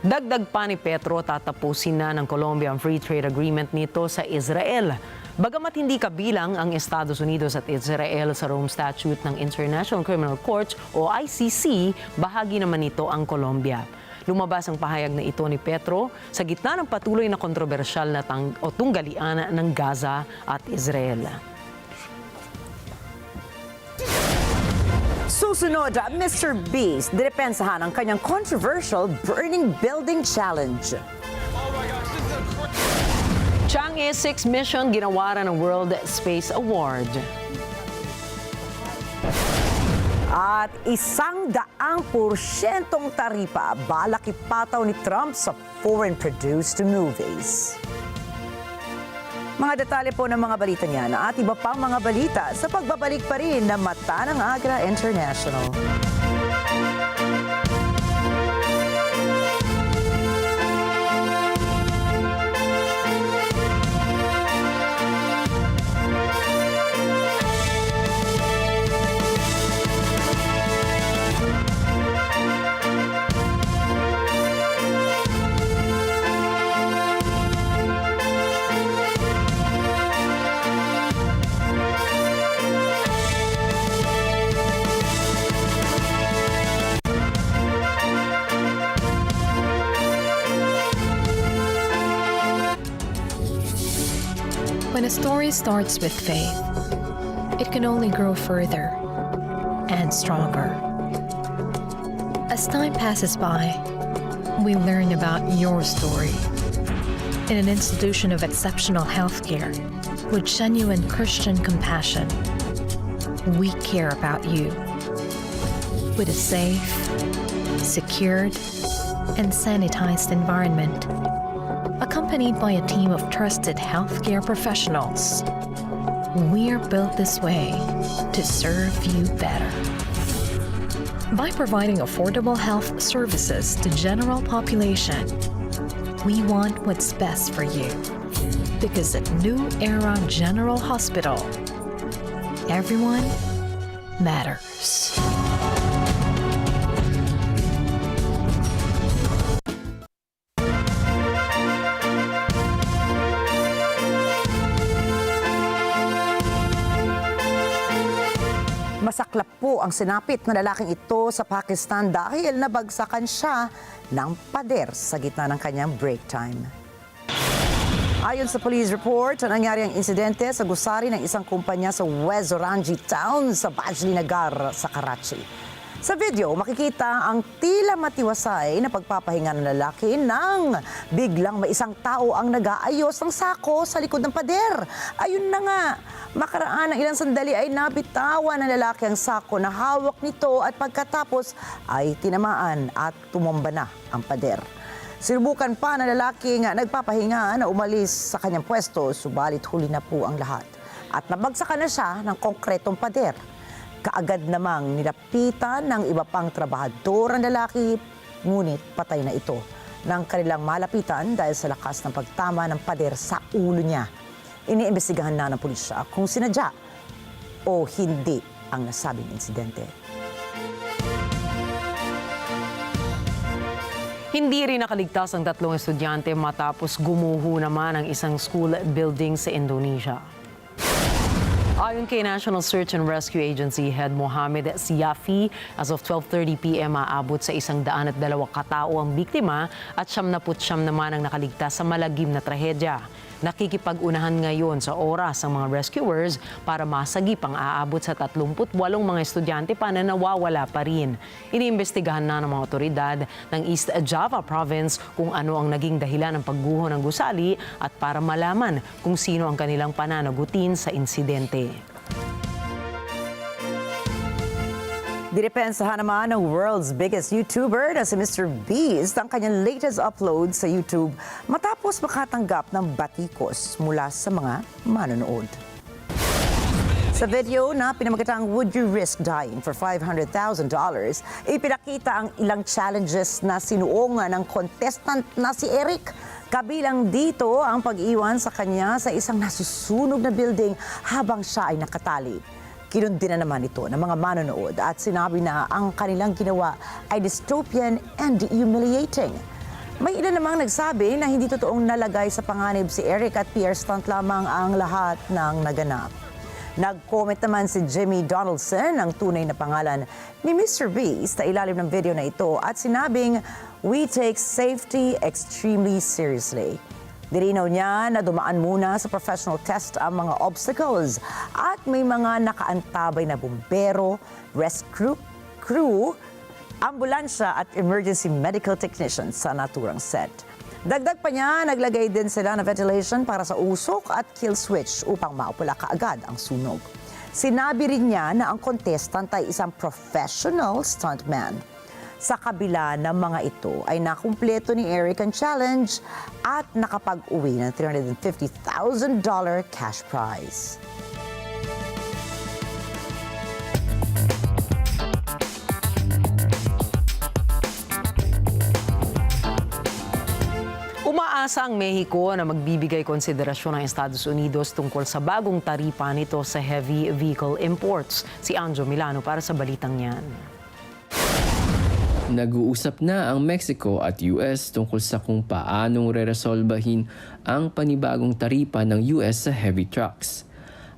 Dagdag pa ni Petro, tatapusin na ng Colombia ang free trade agreement nito sa Israel. Bagamat hindi kabilang ang Estados Unidos at Israel sa Rome Statute ng International Criminal Court o ICC, bahagi naman nito ang Colombia. Lumabas ang pahayag na ito ni Petro sa gitna ng patuloy na kontrobersyal na tunggalian ng Gaza at Israel. Susunod, Mr. Beast, didepensahan ang kanyang controversial burning building challenge. CHANG'E 6 mission ginawaran ng World Space Award. At 100% taripa balak ipataw ni Trump sa foreign-produced movies. Mga detalye po ng mga balita niyan at iba pang mga balita sa pagbabalik pa rin ng Mata ng Agila International. When a story starts with faith, it can only grow further and stronger. As time passes by, we learn about your story. In an institution of exceptional healthcare, with genuine Christian compassion, we care about you. With a safe, secured, and sanitized environment, accompanied by a team of trusted healthcare professionals, we're built this way to serve you better. By providing affordable health services to general population, we want what's best for you. Because at New Era General Hospital, everyone matters. Masaklap po ang sinapit na lalaking ito sa Pakistan dahil nabagsakan siya ng pader sa gitna ng kanyang break time. Ayon sa police report, nangyari ang insidente sa gusali ng isang kumpanya sa West Orangi Town sa Bajlinagar sa Karachi. Sa video, makikita ang tila matiwasay na pagpapahinga ng lalaki nang biglang may isang tao ang nag-aayos ng sako sa likod ng pader. Ayun na nga, makaraan ng ilang sandali ay nabitawan ng lalaki ang sako na hawak nito at pagkatapos ay tinamaan at tumumba na ang pader. Sinubukan pa ng lalaki nga nagpapahinga na umalis sa kanyang pwesto, subalit huli na po ang lahat. At nabagsakan na siya ng konkretong pader. Kaagad namang nilapitan ng iba pang trabahador ang lalaki, ngunit patay na ito ng kanilang malapitan dahil sa lakas ng pagtama ng pader sa ulo niya. Iniimbestigahan na ng pulisya kung sinadya o hindi ang nasabing insidente. Hindi rin nakaligtas ang 3 estudyante matapos gumuho naman ang isang school building sa Indonesia. Ayon kay National Search and Rescue Agency Head Mohamed Siafi, as of 12:30 p.m. aabot sa 102 katao ang biktima at 79 naman ang nakaligtas sa malagim na trahedya. Nakikipag-unahan ngayon sa oras ang mga rescuers para masagip ang aabot sa 38 mga estudyante pa na nawawala pa rin. Iniimbestigahan na ng mga otoridad ng East Java Province kung ano ang naging dahilan ng pagguho ng gusali at para malaman kung sino ang kanilang pananagutin sa insidente. Didepensahan naman ng world's biggest YouTuber na si Mr. Beast ang kanyang latest upload sa YouTube matapos makatanggap ng batikos mula sa mga manonood. Sa video na pinamagatang Would You Risk Dying for $500,000, ipinakita ang ilang challenges na sinuong ng contestant na si Eric. Kabilang dito ang pag-iwan sa kanya sa isang nasusunog na building habang siya ay nakatali. Kinundi na naman ito ng mga manonood at sinabi na ang kanilang ginawa ay dystopian and humiliating. May ilan namang nagsabi na hindi totoong nalagay sa panganib si Eric at PR stunt lamang ang lahat ng naganap. Nag-comment naman si Jimmy Donaldson, ang tunay na pangalan ni Mr. Beast, sa ilalim ng video na ito at sinabing, "We take safety extremely seriously." Dirinaw niya na dumaan muna sa professional test ang mga obstacles at may mga nakaantabay na bumbero, rescue crew, ambulansya at emergency medical technicians sa naturang set. Dagdag pa niya, naglagay din sila ng ventilation para sa usok at kill switch upang maupula kaagad ang sunog. Sinabi rin niya na ang contestant ay isang professional stuntman. Sa kabila ng mga ito ay nakumpleto ni Eric ang challenge at nakapag-uwi ng $350,000 cash prize. Umaasa ang Mexico na magbibigay konsiderasyon ng Estados Unidos tungkol sa bagong taripa nito sa heavy vehicle imports. Si Anjo Milano para sa balitang yan. Nag-uusap na ang Mexico at US tungkol sa kung paanong reresolbahin ang panibagong taripa ng US sa heavy trucks.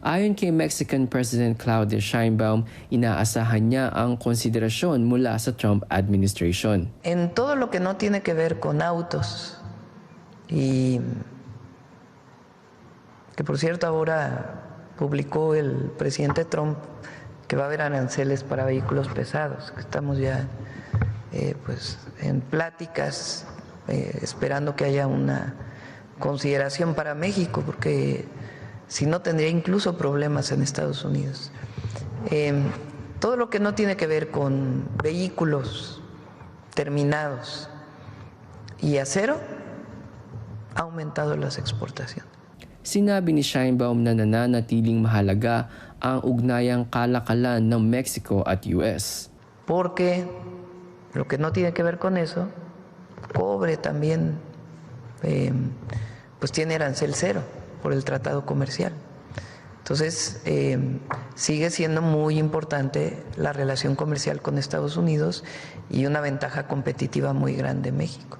Ayon kay Mexican President Claudia Sheinbaum, inaasahan niya ang konsiderasyon mula sa Trump administration. En todo lo que no tiene que ver con autos, y que por cierto ahora publicó el presidente Trump que va a haber aranceles para vehículos pesados, que estamos ya pues en pláticas esperando que haya una consideración para México, porque si no tendría incluso problemas en Estados Unidos. Todo lo que no tiene que ver con vehículos terminados y acero ha aumentado las exportaciones. Sinabi ni Sheinbaum na nananatiling mahalaga ang ugnayang kalakalan ng Mexico at US. Porque lo que no tiene que ver con eso, cobre también, pues tiene arancel cero por el tratado comercial. Entonces, sigue siendo muy importante la relación comercial con Estados Unidos y una ventaja competitiva muy grande México.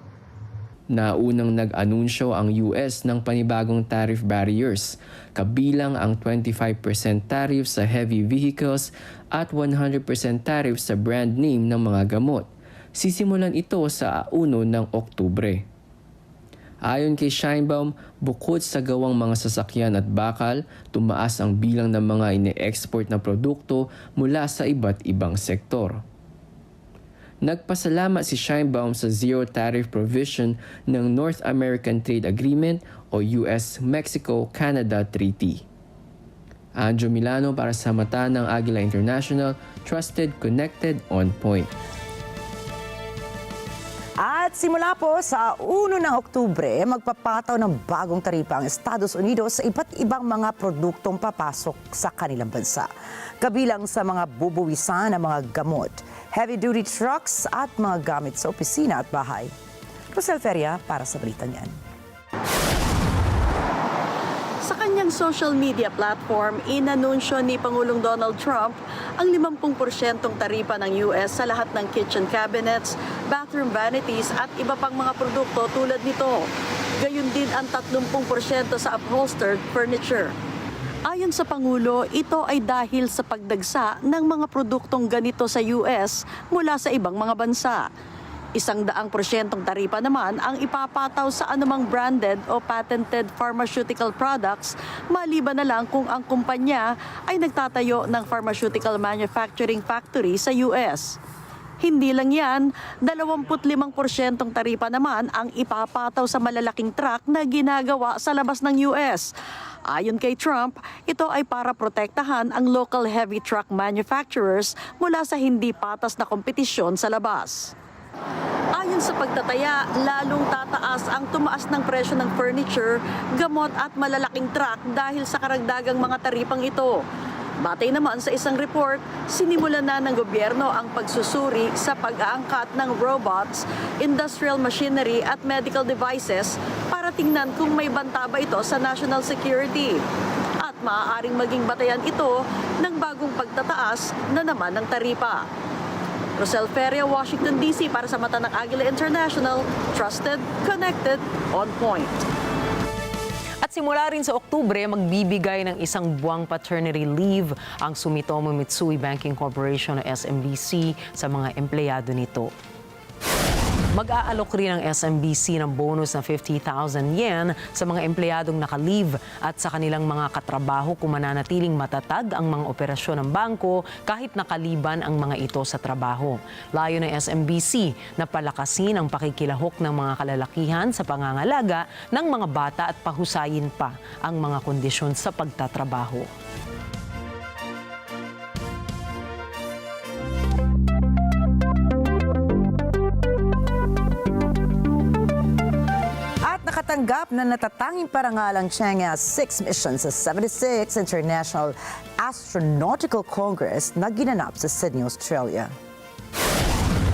Naunang nag-anunsyo ang US ng panibagong tariff barriers, kabilang ang 25% tariff sa heavy vehicles at 100% tariff sa brand name ng mga gamot. Sisimulan ito sa 1 ng Oktubre. Ayon kay Sheinbaum, bukod sa gawang mga sasakyan at bakal, tumaas ang bilang ng mga ine-export na produkto mula sa iba't ibang sektor. Nagpasalamat si Sheinbaum sa zero tariff provision ng North American Trade Agreement o US-Mexico-Canada Treaty. Anjo Milano para sa mata ng Agila International, trusted, connected, on point. At simula po sa 1 ng Oktubre, magpapataw ng bagong taripa ang Estados Unidos sa iba't ibang mga produktong papasok sa kanilang bansa. Kabilang sa mga bubuwisan ng mga gamot, heavy-duty trucks at mga gamit sa opisina at bahay. Rosel Feria para sa balitang yan. Sa kanyang social media platform, inanunsyo ni Pangulong Donald Trump ang 50% taripa ng US sa lahat ng kitchen cabinets, bathroom vanities at iba pang mga produkto tulad nito. Gayun din ang 30% sa upholstered furniture. Ayon sa Pangulo, ito ay dahil sa pagdagsa ng mga produktong ganito sa US mula sa ibang mga bansa. 100% taripa naman ang ipapataw sa anumang branded o patented pharmaceutical products, maliban na lang kung ang kumpanya ay nagtatayo ng pharmaceutical manufacturing factory sa US. Hindi lang yan, 25% taripa naman ang ipapataw sa malalaking truck na ginagawa sa labas ng US. Ayon kay Trump, ito ay para protektahan ang local heavy truck manufacturers mula sa hindi patas na kompetisyon sa labas. Ayon sa pagtataya, lalong tataas ang tumaas ng presyo ng furniture, gamot at malalaking truck dahil sa karagdagang mga taripang ito. Batay naman sa isang report, sinimulan na ng gobyerno ang pagsusuri sa pag-aangkat ng robots, industrial machinery at medical devices para tingnan kung may banta ba ito sa national security. At maaaring maging batayan ito ng bagong pagtataas na naman ng taripa. Rosel Feria, Washington, D.C. para sa mata ng Agila International. Trusted, connected, on point. At simula rin sa Oktubre, magbibigay ng isang buwang paternity leave ang Sumitomo Mitsui Banking Corporation o SMBC sa mga empleyado nito. Mag-aalok rin ang SMBC ng bonus na 50,000 yen sa mga empleyadong naka-leave at sa kanilang mga katrabaho kung mananatiling matatag ang mga operasyon ng bangko kahit nakaliban ang mga ito sa trabaho. Layo ng SMBC na palakasin ang pakikilahok ng mga kalalakihan sa pangangalaga ng mga bata at pahusayin pa ang mga kondisyon sa pagtatrabaho. Nakatanggap na natatanging parangal ang CHANG'E 6 mission sa 76 International Astronautical Congress na ginanap sa Sydney, Australia.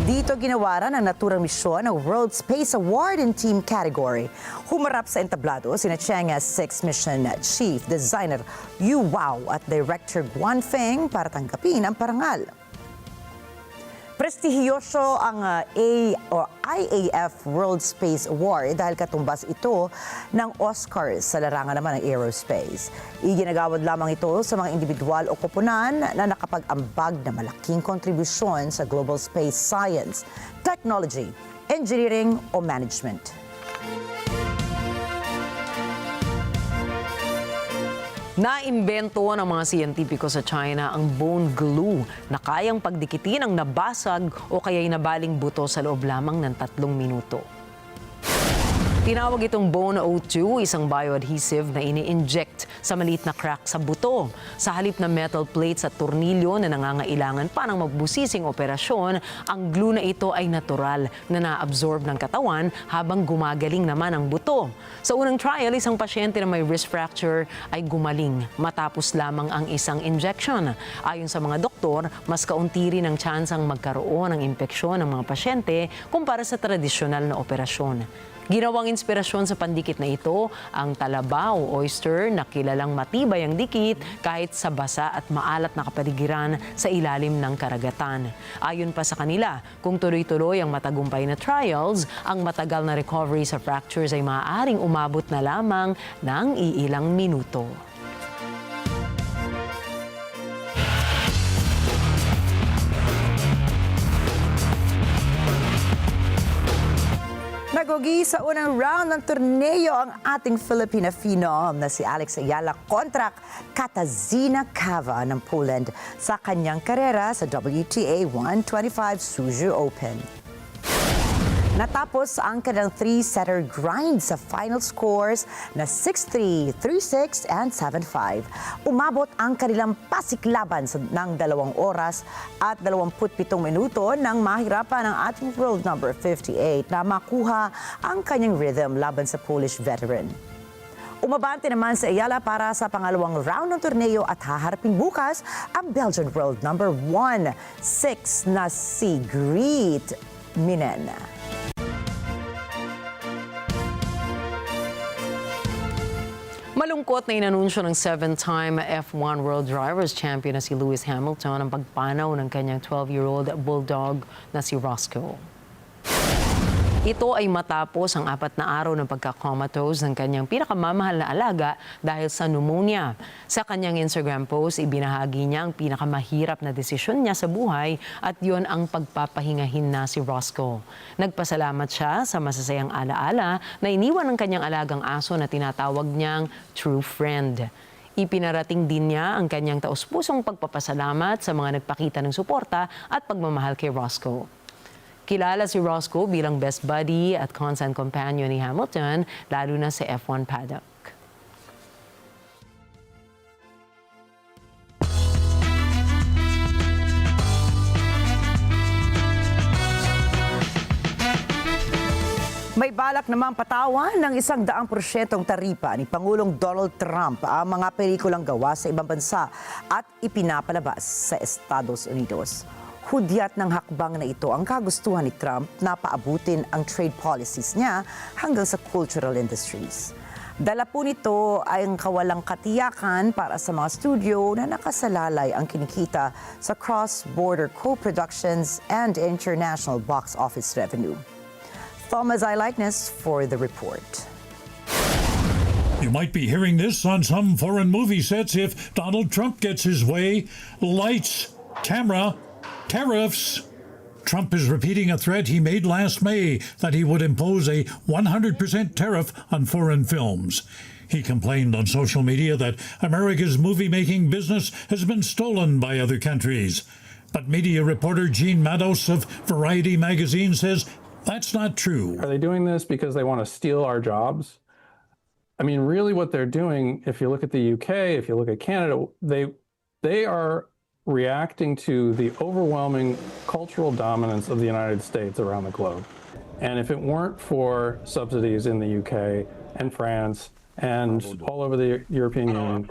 Dito ginawaran ang naturang misyon ng World Space Award in Team category. Humarap sa entablado sina CHANG'E 6 mission Chief Designer Yu Wao at Director Guan Feng para tanggapin ang parangal. Prestihiyoso ang IAF World Space Award dahil katumbas ito ng Oscars sa larangan naman ng aerospace. Iginagawad lamang ito sa mga individual o koponan na nakapag-ambag na malaking kontribusyon sa global space science, technology, engineering o management. Naimbento ng mga siyentipiko sa China ang bone glue na kayang pagdikitin ang nabasag o kaya'y nabaling buto sa loob lamang ng 3 minuto. Tinawag itong Bone O2, isang bioadhesive na ini-inject sa maliit na crack sa buto. Sa halip na metal plates at tornilyo na nangangailangan pa ng magbusising operasyon, ang glue na ito ay natural na na-absorb ng katawan habang gumagaling naman ang buto. Sa unang trial, isang pasyente na may wrist fracture ay gumaling matapos lamang ang isang injection. Ayon sa mga doktor, mas kaunti rin ang tsansang magkaroon ng impeksyon ng mga pasyente kumpara sa tradisyonal na operasyon. Ginawang inspirasyon sa pandikit na ito ang talaba o oyster na kilalang matibay ang dikit kahit sa basa at maalat na kapaligiran sa ilalim ng karagatan. Ayon pa sa kanila, kung tuloy-tuloy ang matagumpay na trials, ang matagal na recovery sa fractures ay maaaring umabot na lamang ng iilang minuto. Nagogi sa unang round ng torneo ang ating Filipina phenom na si Alex Agila kontra Katarzyna Kawa ng Poland sa kanyang karera sa WTA 125 Suzhou Open. Natapos ang kanilang 3-setter grind sa final scores na 6-3, 3-6, and 7-5. Umabot ang kanilang pasiklaban ng 2 oras at 27 minuto nang mahirapan ang ating world number 58 na makuha ang kanyang rhythm laban sa Polish veteran. Umabante naman sa Agila para sa pangalawang round ng torneo at haharapin bukas ang Belgian world number 16 na si Greet Minen. Malungkot na inanunsyo ng 7-time F1 World Drivers Champion na si Lewis Hamilton ang pagpanaw ng kanyang 12-year-old bulldog na si Roscoe. Ito ay matapos ang 4 na araw ng pagka-comatose ng kanyang pinakamamahal na alaga dahil sa pneumonia. Sa kanyang Instagram post, ibinahagi niya ang pinakamahirap na desisyon niya sa buhay at yon ang pagpapahingahin na si Roscoe. Nagpasalamat siya sa masasayang alaala na iniwan ng kanyang alagang aso na tinatawag niyang true friend. Ipinarating din niya ang kanyang taus-pusong pagpapasalamat sa mga nagpakita ng suporta at pagmamahal kay Roscoe. Kilala si Roscoe bilang best buddy at constant companion ni Hamilton, lalo na sa F1 paddock. May balak naman patawan ng 100% taripa ni Pangulong Donald Trump ang mga pelikulang gawa sa ibang bansa at ipinapalabas sa Estados Unidos. Hudyat ng hakbang na ito ang kagustuhan ni Trump na paabutin ang trade policies niya hanggang sa cultural industries. Dala po nito ay ang kawalang katiyakan para sa mga studio na nakasalalay ang kinikita sa cross-border co-productions and international box office revenue. Thomas I. Likeness for the report. You might be hearing this on some foreign movie sets if Donald Trump gets his way. Lights, camera, tariffs. Trump is repeating a threat he made last May that he would impose a 100% tariff on foreign films. He complained on social media that America's movie-making business has been stolen by other countries. But media reporter Gene Mados of Variety magazine says that's not true. Are they doing this because they want to steal our jobs? I mean, really what they're doing, if you look at the UK, if you look at Canada, they are reacting to the overwhelming cultural dominance of the United States around the globe. And if it weren't for subsidies in the UK and France and all over the European Union,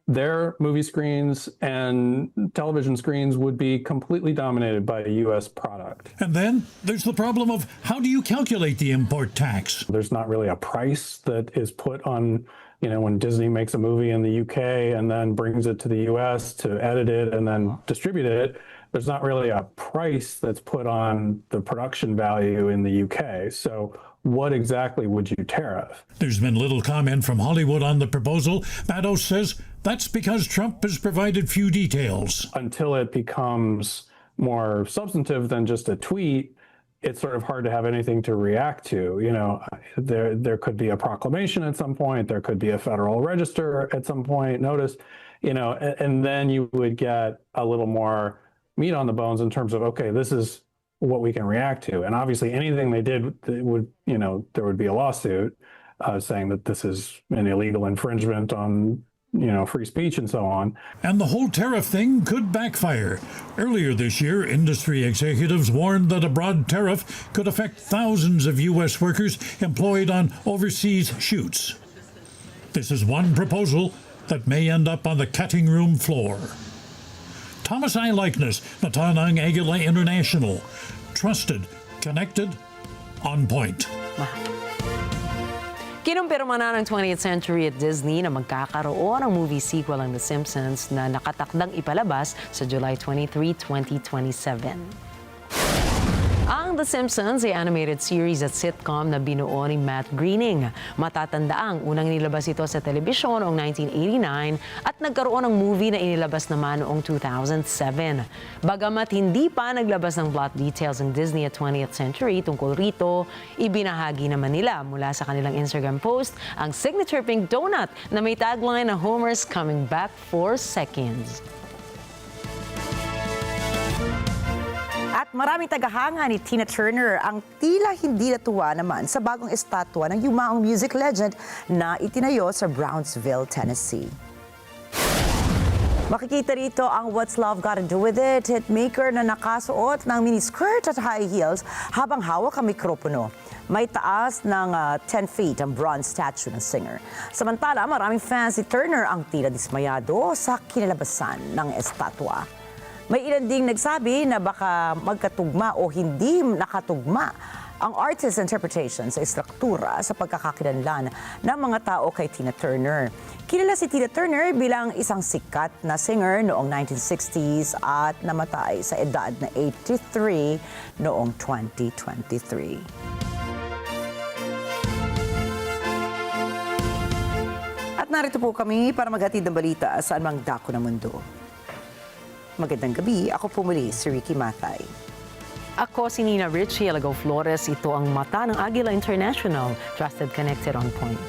their movie screens and television screens would be completely dominated by a U.S. product. And then there's the problem of how do you calculate the import tax? There's not really a price that is put on, you know, when Disney makes a movie in the UK and then brings it to the US to edit it and then distribute it, there's not really a price that's put on the production value in the UK. So what exactly would you tariff? There's been little comment from Hollywood on the proposal. Mados says that's because Trump has provided few details. Until it becomes more substantive than just a tweet, it's sort of hard to have anything to react to. You know, there could be a proclamation at some point, there could be a federal register at some point, notice, you know, and then you would get a little more meat on the bones in terms of, okay, this is what we can react to. And obviously anything they did would, you know, there would be a lawsuit saying that this is an illegal infringement on, you know, free speech and so on. And the whole tariff thing could backfire. Earlier this year, industry executives warned that a broad tariff could affect thousands of U.S. workers employed on overseas shoots. This is one proposal that may end up on the cutting room floor. Thomas I. Likeness, Natanang Agila International. Trusted, connected, on point. Kinumpirma na ng 20th Century at Disney na magkakaroon ng movie sequel ang The Simpsons na nakatakdang ipalabas sa July 23, 2027. Ang The Simpsons ay animated series at sitcom na binuo ni Matt Groening. Matatandaang unang inilabas ito sa telebisyon noong 1989 at nagkaroon ng movie na inilabas naman noong 2007. Bagamat hindi pa naglabas ng plot details ng Disney at 20th Century tungkol rito, ibinahagi naman nila mula sa kanilang Instagram post ang signature pink donut na may tagline na Homer's coming back for seconds. At maraming tagahanga ni Tina Turner ang tila hindi natuwa naman sa bagong estatwa ng yumaong music legend na itinayo sa Brownsville, Tennessee. Makikita rito ang What's Love Gotta Do With It hitmaker na nakasuot ng miniskirt at high heels habang hawak ang mikropono. May taas ng 10 feet ang bronze statue ng singer. Samantala, maraming fans ni Turner ang tila dismayado sa kinalabasan ng estatwa. May ilan ding nagsabi na baka magkatugma o hindi nakatugma ang artist's interpretation sa istruktura sa pagkakakilanlan ng mga tao kay Tina Turner. Kilala si Tina Turner bilang isang sikat na singer noong 1960s at namatay sa edad na 83 noong 2023. At narito po kami para maghatid ng balita sa anumang dako ng mundo. Magandang gabi, ako po muli si Ricky Matay. Ako si Nina Richie Alagaw Flores, ito ang mata ng Agila International, Trusted, Connected, on Point.